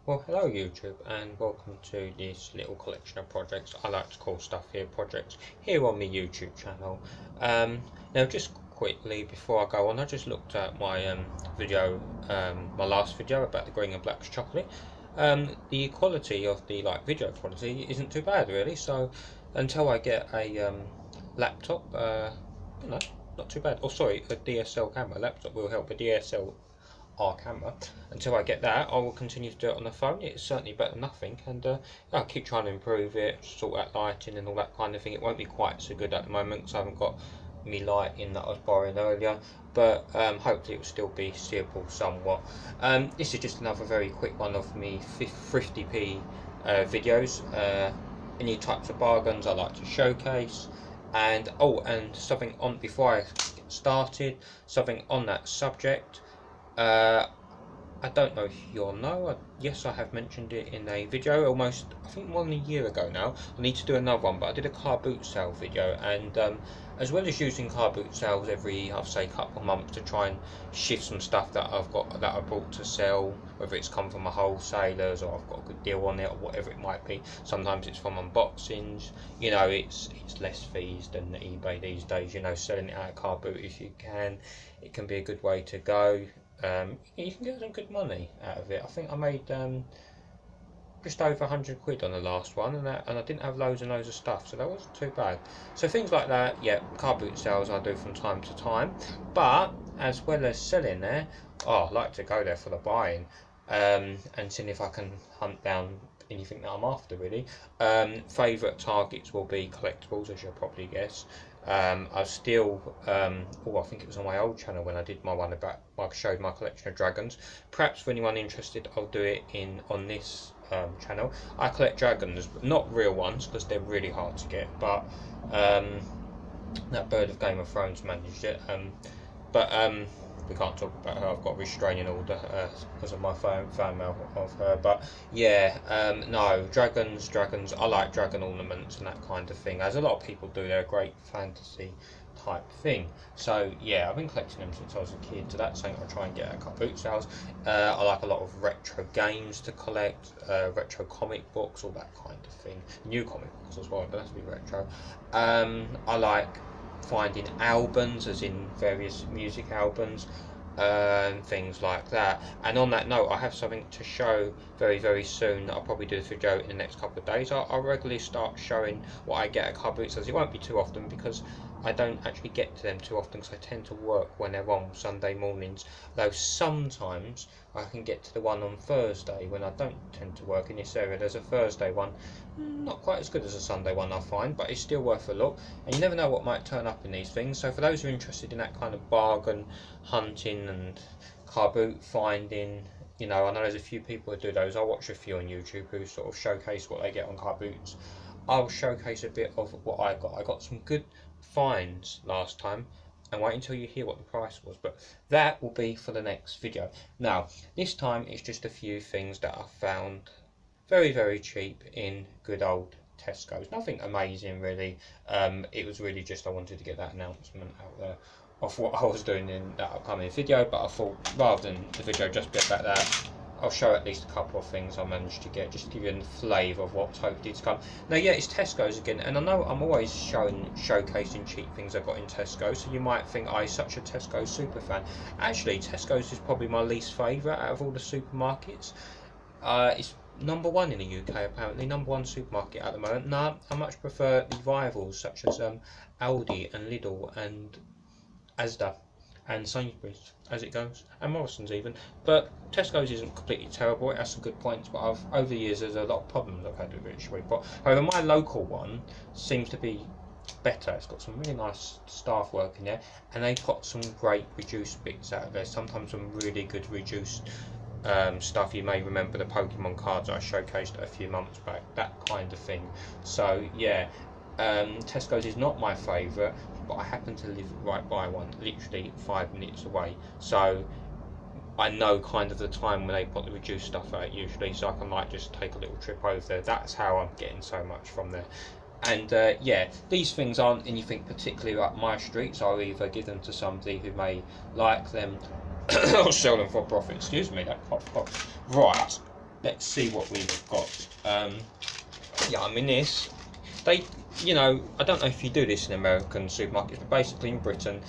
Well, hello YouTube, and welcome to this little collection of projects. I like to call stuff here projects here on my YouTube channel. Now, just quickly before I go on, I just looked at my video, my last video about the green and black chocolate. The quality of the video quality isn't too bad really. So until I get a laptop, you know, not too bad. Oh, sorry, a DSL camera. Laptop will help. A DSL our camera. Until I get that, I will continue to do it on the phone. It's certainly better than nothing, and I'll keep trying to improve it, sort out lighting and all that kind of thing. It won't be quite so good at the moment because I haven't got me lighting that I was borrowing earlier, but hopefully it will still be seeable somewhat. This is just another very quick one of me 50p videos. Any types of bargains I like to showcase, and something on before I get started, something on that subject. I don't know if you'll know. Yes, I have mentioned it in a video almost, I think more than a year ago now. I need to do another one, but I did a car boot sale video, and as well as using car boot sales every, I'll say, couple of months to try and shift some stuff that I brought to sell, whether it's come from a wholesalers or I've got a good deal on it or whatever it might be. Sometimes it's from unboxings. You know, it's less fees than eBay these days. You know, selling it out of car boot if you can, it can be a good way to go. You can get some good money out of it. I think I made just over 100 quid on the last one, and I didn't have loads and loads of stuff, so that wasn't too bad. So things like that, yeah, car boot sales I do from time to time, but as well as selling there, I like to go there for the buying, and seeing if I can hunt down anything that I'm after really. Favourite targets will be collectibles, as you'll probably guess. I still, I think it was on my old channel when I did my one about, I showed my collection of dragons. Perhaps for anyone interested, I'll do it on this channel. I collect dragons, but not real ones because they're really hard to get. But that bird of Game of Thrones managed it. But we can't talk about her. I've got a restraining order because of my fan mail of her. But yeah, no, dragons. I like dragon ornaments and that kind of thing, as a lot of people do. They're a great fantasy type thing. So yeah, I've been collecting them since I was a kid. So that's something I'll try and get at a couple boot sales. I like a lot of retro games to collect, retro comic books, all that kind of thing. New comic books as well, but that's be retro. I like finding albums, as in various music albums, and things like that. And on that note, I have something to show very, very soon. I'll probably do a video in the next couple of days. I'll regularly start showing what I get at car boot sales. It won't be too often because I don't actually get to them too often because I tend to work when they're on Sunday mornings, though sometimes I can get to the one on Thursday when I don't tend to work in this area. There's a Thursday one, not quite as good as a Sunday one I find, but it's still worth a look, and you never know what might turn up in these things. So for those who are interested in that kind of bargain hunting and car boot finding, you know, I know there's a few people who do those. I watch a few on YouTube who sort of showcase what they get on car boots. I'll showcase a bit of what I got. I got some good finds last time, and wait until you hear what the price was, but that will be for the next video. Now this time it's just a few things that I found very, very cheap in good old Tesco's. Nothing amazing really. It was really just I wanted to get that announcement out there of what I was doing in that upcoming video, but I thought rather than the video just be about that, I'll show at least a couple of things I managed to get, just to give you a flavour of what's hopefully to come. Now yeah, it's Tesco's again, and I know I'm always showcasing cheap things I got in Tesco, so you might think I'm such a Tesco super fan. Actually, Tesco's is probably my least favourite out of all the supermarkets. It's number one in the UK apparently, number one supermarket at the moment. No, I much prefer the rivals such as Aldi and Lidl and Asda and Sainsbury's, as it goes, and Morrison's even. But Tesco's isn't completely terrible. It has some good points, but over the years there's a lot of problems I've had with it actually. But however, my local one seems to be better. It's got some really nice staff working there, and they've got some great reduced bits out of there. Sometimes some really good reduced stuff. You may remember the Pokemon cards I showcased a few months back, that kind of thing. So yeah, Tesco's is not my favourite, but I happen to live right by one, literally 5 minutes away, so I know kind of the time when they put the reduced stuff out usually, so I might just take a little trip over there. That's how I'm getting so much from there. And yeah, these things aren't anything particularly up my street, so I'll either give them to somebody who may like them or sell them for profit. Excuse me, that pop. Right, let's see what we've got. Yeah, I mean this, they, you know, I don't know if you do this in American supermarkets, but basically in Britain,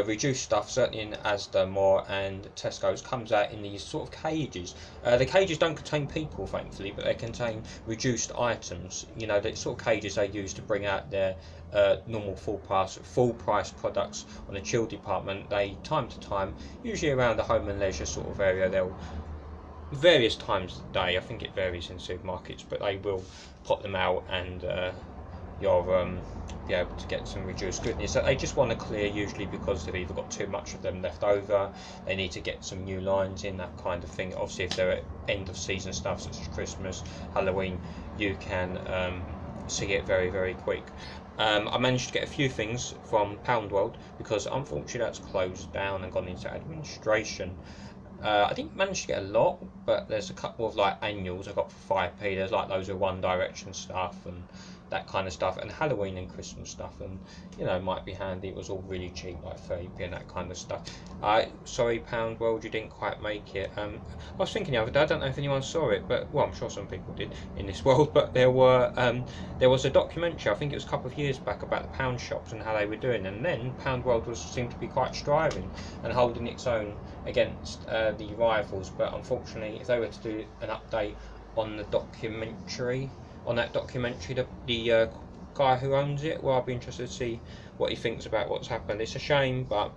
reduced stuff, certainly in Asda more and Tesco's, comes out in these sort of cages. The cages don't contain people, thankfully, but they contain reduced items. You know, the sort of cages they use to bring out their normal full price products on the chill department. They, time to time, usually around the home and leisure sort of area, they'll various times of the day, I think it varies in supermarkets, but they will pop them out and you'll be able to get some reduced goodness. So they just want to clear, usually because they've either got too much of them left over, they need to get some new lines in, that kind of thing. Obviously, if they're at end of season stuff such as Christmas, Halloween, you can see it very, very quick. I managed to get a few things from Pound World because unfortunately that's closed down and gone into administration. I didn't manage to get a lot, but there's a couple of like annuals I got for 5p. There's like those of One Direction stuff and that kind of stuff, and Halloween and Christmas stuff, and you know, might be handy. It was all really cheap, like 30p and that kind of stuff. Sorry, Pound World, you didn't quite make it. I was thinking the other day, I don't know if anyone saw it, but well, I'm sure some people did in this world. But there was a documentary, I think it was a couple of years back, about the pound shops and how they were doing, and then Pound World seemed to be quite striving and holding its own against the rivals. But unfortunately, if they were to do an update on the documentary, the guy who owns it, well, I'd be interested to see what he thinks about what's happened. It's a shame, but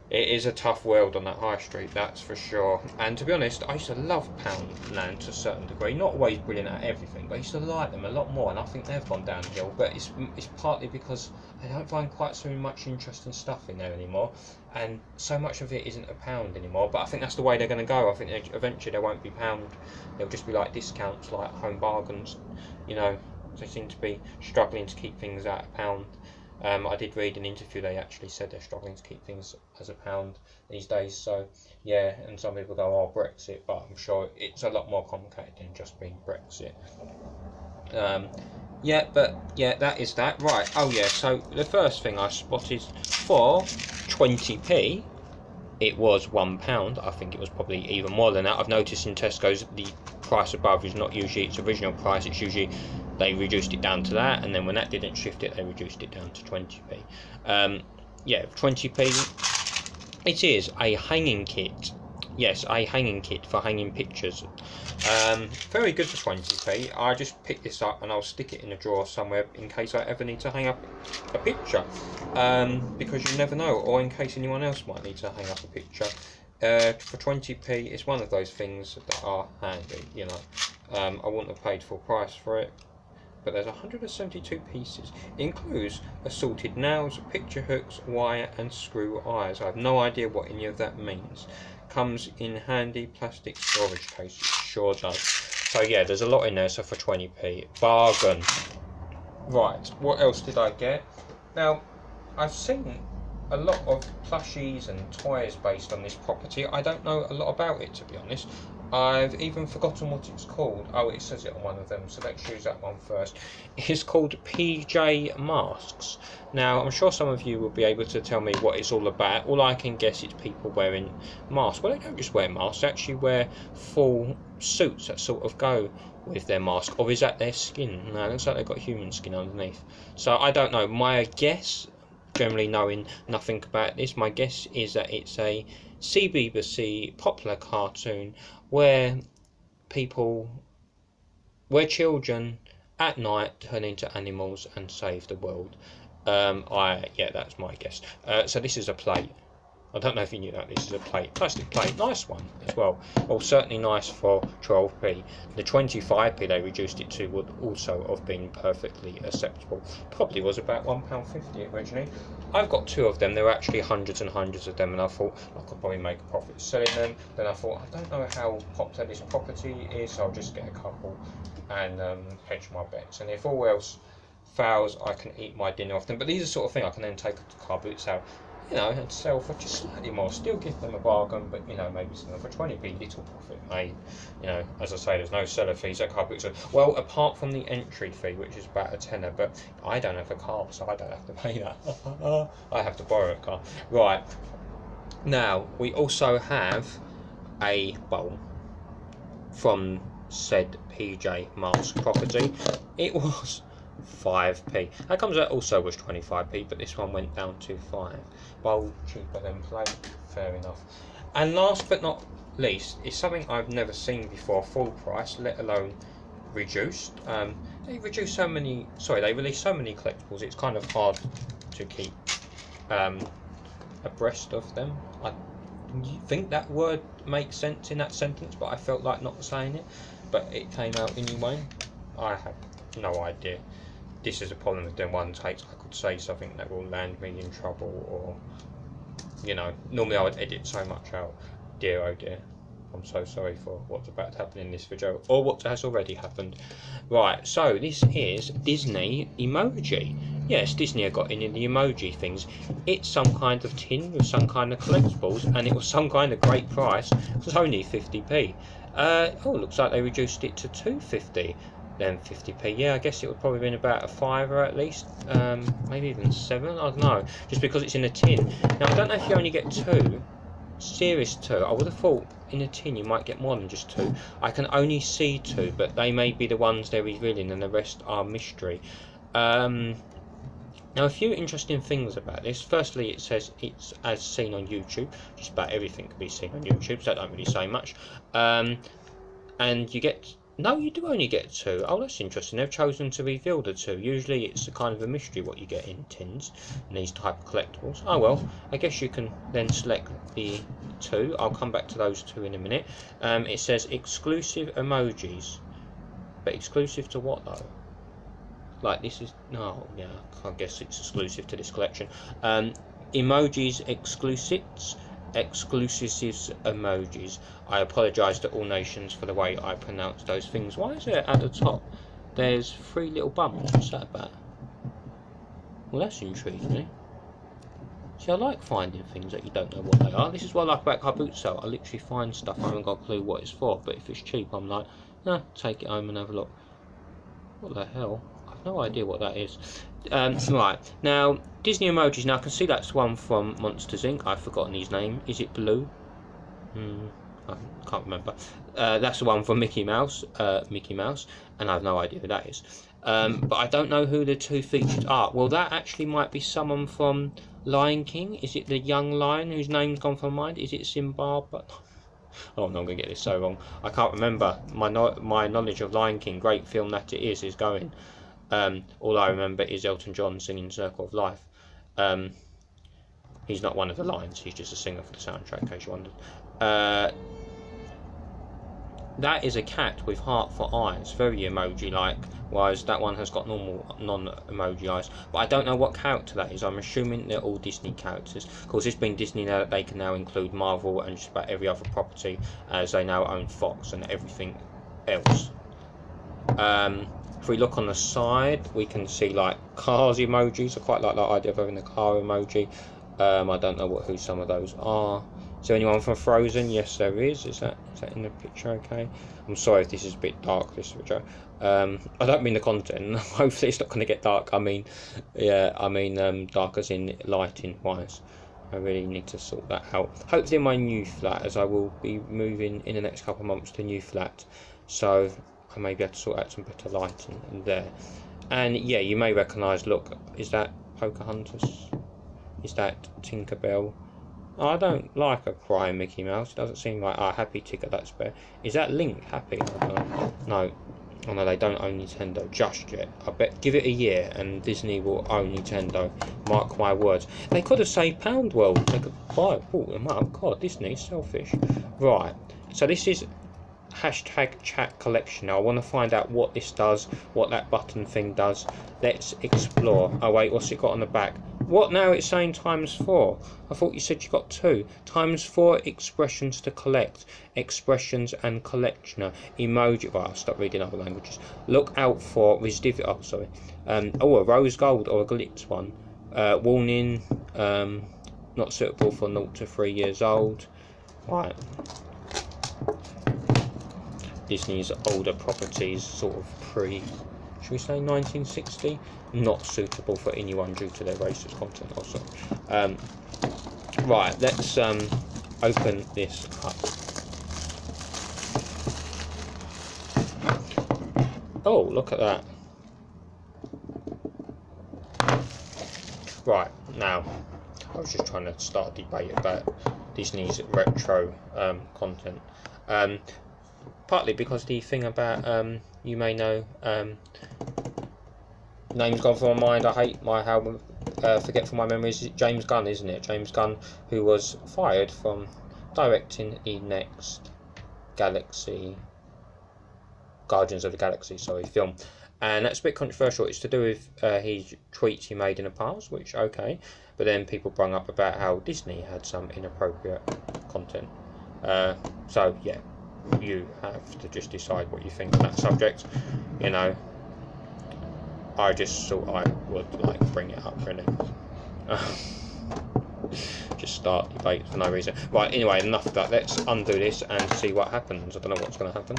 it is a tough world on that high street, that's for sure. And to be honest, I used to love Poundland to a certain degree. Not always brilliant at everything, but I used to like them a lot more, and I think they've gone downhill. But it's partly because I don't find quite so much interesting stuff in there anymore, and so much of it isn't a pound anymore. But I think that's the way they're going to go. I think eventually they won't be pound. They'll just be like discounts, like home bargains. You know, they seem to be struggling to keep things at a pound. I did read an interview, they actually said they're struggling to keep things as a pound these days. So yeah, and some people go, oh, Brexit, but I'm sure it's a lot more complicated than just being Brexit. Yeah, but yeah, that is that. Right, oh yeah, so the first thing I spotted for 20p, it was £1. I think it was probably even more than that. I've noticed in Tesco's the price above is not usually its original price, it's usually they reduced it down to that, and then when that didn't shift it, they reduced it down to 20p. Yeah, 20p. It is a hanging kit. Yes, a hanging kit for hanging pictures. Very good for 20p. I just picked this up and I'll stick it in a drawer somewhere in case I ever need to hang up a picture. Because you never know, or in case anyone else might need to hang up a picture. For 20p, it's one of those things that are handy, you know. I wouldn't have paid full price for it, but there's 172 pieces. It includes assorted nails, picture hooks, wire and screw eyes. I have no idea what any of that means. Comes in handy plastic storage case, it sure does. So yeah, there's a lot in there, so for 20p, bargain. Right, what else did I get? Now, I've seen a lot of plushies and toys based on this property. I don't know a lot about it, to be honest. I've even forgotten what it's called. Oh, it says it on one of them, so let's choose that one first. It's called PJ Masks. Now, I'm sure some of you will be able to tell me what it's all about. All I can guess is people wearing masks. Well, they don't just wear masks, they actually wear full suits that sort of go with their mask. Or is that their skin? No, it looks like they've got human skin underneath. So I don't know. My guess, generally knowing nothing about this, my guess is that it's a CBBC popular cartoon where children at night turn into animals and save the world. Yeah, that's my guess. So this is a plate. I don't know if you knew that. This is a plate, plastic plate, nice one as well. Well, certainly nice for 12p. The 25p they reduced it to would also have been perfectly acceptable. Probably was about £1.50 originally. I've got two of them. There were actually hundreds and hundreds of them, and I thought I could probably make a profit selling them. Then I thought, I don't know how popular this property is, so I'll just get a couple and hedge my bets. And if all else fails, I can eat my dinner off them. But these are the sort of thing I can then take to car boots out, you know, and sell for just slightly more. Still give them a bargain, but you know, maybe sell them for 20p, little profit made. You know, as I say, there's no seller fees at car books. Well, apart from the entry fee, which is about a tenner, but I don't have a car, so I don't have to pay that. I have to borrow a car. Right, now we also have a bowl. from said PJ Masks property. It was 5p. That comes out also was 25p, but this one went down to 5. Bowl cheaper than plain, fair enough. And last but not least is something I've never seen before, full price, let alone reduced. They release so many collectibles, it's kind of hard to keep abreast of them. I think that word makes sense in that sentence, but I felt like not saying it, but it came out anyway. I have no idea. This is a problem with them one takes. I could say something that will land me in trouble, or, you know, normally I would edit so much out. Dear oh dear, I'm so sorry for what's about to happen in this video, or what has already happened. Right, so this is Disney emoji. Yes, Disney have got in the emoji things. It's some kind of tin with some kind of collectibles, and it was some kind of great price. It was only 50p. Oh, looks like they reduced it to 250. Then 50p. Yeah, I guess it would probably been about a £5 at least, maybe even 7. I don't know. Just because it's in a tin. Now I don't know if you only get 2. Series 2. I would have thought in a tin you might get more than just 2. I can only see 2, but they may be the ones they're revealing, and the rest are mystery. Now, a few interesting things about this. Firstly, it says it's as seen on YouTube. Just about everything can be seen on YouTube, so that don't really say much. And you get... No, you do only get 2. Oh, that's interesting. They've chosen to reveal the 2. Usually it's a kind of a mystery what you get in tins and these type of collectibles. Oh well, I guess you can then select the 2. I'll come back to those 2 in a minute. It says exclusive emojis. But exclusive to what though? Like this is... No, yeah, I guess it's exclusive to this collection. Emojis exclusives. Exclusives emojis. I apologise to all nations for the way I pronounce those things. Why is it at the top there's 3 little bumps? What's that about? Well, that's intriguing. See, I like finding things that you don't know what they are. This is what I like about car boot sale. I literally find stuff I haven't got a clue what it's for, but if it's cheap I'm like, nah, take it home and have a look. What the hell? I've no idea what that is. Right, now Disney emojis. Now I can see that's one from Monsters Inc. I've forgotten his name. Is it Blue? I can't remember. That's the one from Mickey Mouse, and I have no idea who that is. But I don't know who the 2 featured are. Well, that actually might be someone from Lion King. Is it the young lion whose name's gone from mind? Is it Simba? Oh, I'm not going to get this so wrong. I can't remember. My knowledge of Lion King, great film that it is going. All I remember is Elton John singing Circle of Life. He's not one of the lions, he's just a singer for the soundtrack, in case you wondered. That is a cat with heart for eyes, very emoji-like, whereas that one has got normal non-emoji eyes. But I don't know what character that is. I'm assuming they're all Disney characters. Of course, it's been Disney now that they can now include Marvel and just about every other property, as they now own Fox and everything else. If we look on the side, we can see like cars emojis. I quite like that idea of having a car emoji. I don't know who some of those are. Is there anyone from Frozen? Yes, there is. Is that in the picture? Okay. I'm sorry if this is a bit dark, this video. I don't mean the content. Hopefully it's not going to get dark. I mean, yeah, dark as in lighting wise. I really need to sort that out. Hopefully in my new flat, as I will be moving in the next couple of months to a new flat, so I may be able to sort out some better lighting in there. And yeah, you may recognise. Look, is that Pocahontas? Is that Tinkerbell? Oh, I don't like a crying Mickey Mouse. It doesn't seem like Happy Ticket. That's fair. Is that Link happy? No. Oh no, they don't own Nintendo just yet. I bet give it a year and Disney will own Nintendo. Mark my words. They could have saved Pound World. They could bought them up. God, Disney's selfish. Right. So this is #chat collection. Now I want to find out what this does, what that button thing does. Let's explore. Oh wait, what's it got on the back? What now? It's saying ×4. I thought you said you got 2. ×4 expressions to collect. Expressions and collectioner. Emoji. Right, I'll stop reading other languages. Look out for residual. Oh, sorry. A rose gold or a glitz one. Warning. Not suitable for 0 to 3 years old. Right. Disney's older properties, sort of should we say 1960? Not suitable for anyone due to their racist content also. Right, let's open this up. Oh, look at that. Right, now, I was just trying to start a debate about Disney's retro content. Partly because the thing about, you may know, name's gone from my mind, I hate how forgetful my memory is. James Gunn, isn't it? James Gunn, who was fired from directing the next Guardians of the Galaxy, film. And that's a bit controversial. It's to do with his tweets he made in the past, which, okay. But then people brought up about how Disney had some inappropriate content. So, yeah, you have to just decide what you think on that subject. You know, I just thought I would bring it up, really. Just start debate for no reason. Right, anyway, enough of that. Let's undo this and see what happens. I don't know what's going to happen.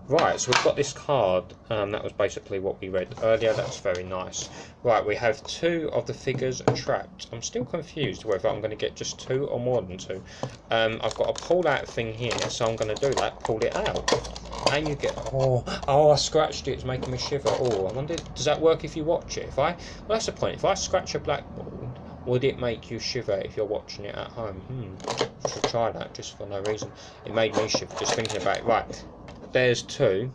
Right, so we've got this card. That was basically what we read earlier. That's very nice. Right, we have 2 of the figures trapped. I'm still confused whether I'm going to get just 2 or more than 2. I've got a pull out thing here, so I'm going to do that. Pull it out. And you get... Oh, I scratched it. It's making me shiver. Oh, I wonder, does that work if you watch it? Well, that's the point. If I scratch a blackboard, would it make you shiver if you're watching it at home? I should try that just for no reason. It made me shiver just thinking about it. Right, there's 2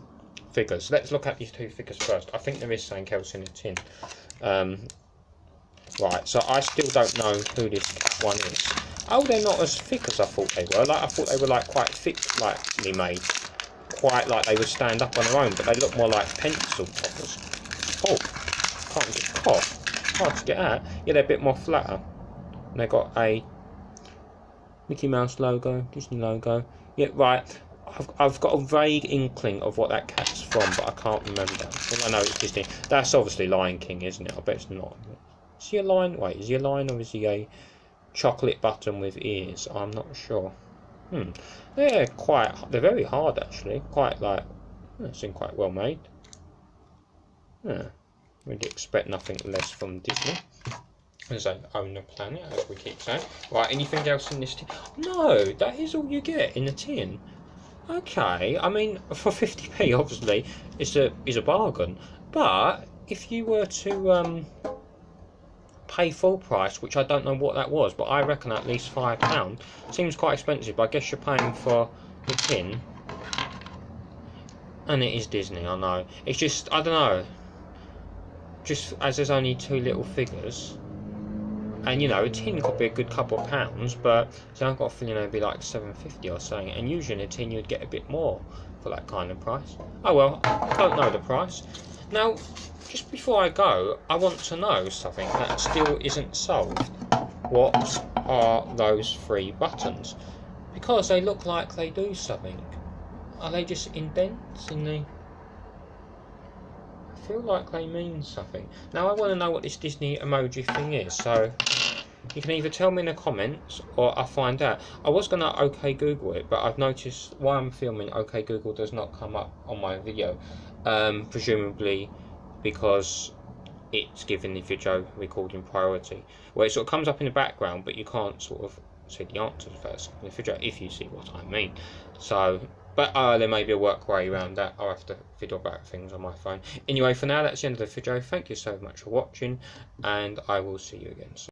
figures. Let's look at these 2 figures first. I think there is something else in the tin. Right, so I still don't know who this one is. Oh, they're not as thick as I thought they were. I thought they were quite thickly made. Quite like they would stand up on their own, but they look more like pencil toppers. Oh, can't get caught. Hard to get out. Yeah, they're a bit more flatter. And they got a Mickey Mouse logo, Disney logo. Yeah, right. I've got a vague inkling of what that cat's from, but I can't remember. All I know it's Disney. That's obviously Lion King, isn't it? I bet it's not. Is he a lion? Wait, is he a lion or is he a chocolate button with ears? I'm not sure. They're very hard actually. They seem quite well made. Really expect nothing less from Disney, as they own the planet, as we keep saying. Right, anything else in this tin? No, that is all you get in the tin. Okay, I mean, for 50p, obviously, it's a bargain. But if you were to pay full price, which I don't know what that was, but I reckon at least £5, seems quite expensive. But I guess you're paying for the tin, and it is Disney. I know. It's just, I don't know. Just as there's only 2 little figures, and you know, a tin could be a good couple of pounds, but so I've got a feeling it'd be like £7.50 or something, and usually in a tin you'd get a bit more for that kind of price. Oh well, I don't know the price. Now, just before I go, I want to know something that still isn't solved. What are those 3 buttons? Because they look like they do something. Are they just indents in the... I feel like they mean something. Now I want to know what this Disney emoji thing is, so you can either tell me in the comments or I'll find out. I was going to OK Google it, but I've noticed while I'm filming, OK Google does not come up on my video, presumably because it's given the video recording priority, where it sort of comes up in the background, but you can't sort of see the answers first in the video, if you see what I mean. So, but there may be a work way around that. I'll have to fiddle about things on my phone. Anyway, for now, that's the end of the video. Thank you so much for watching, and I will see you again soon.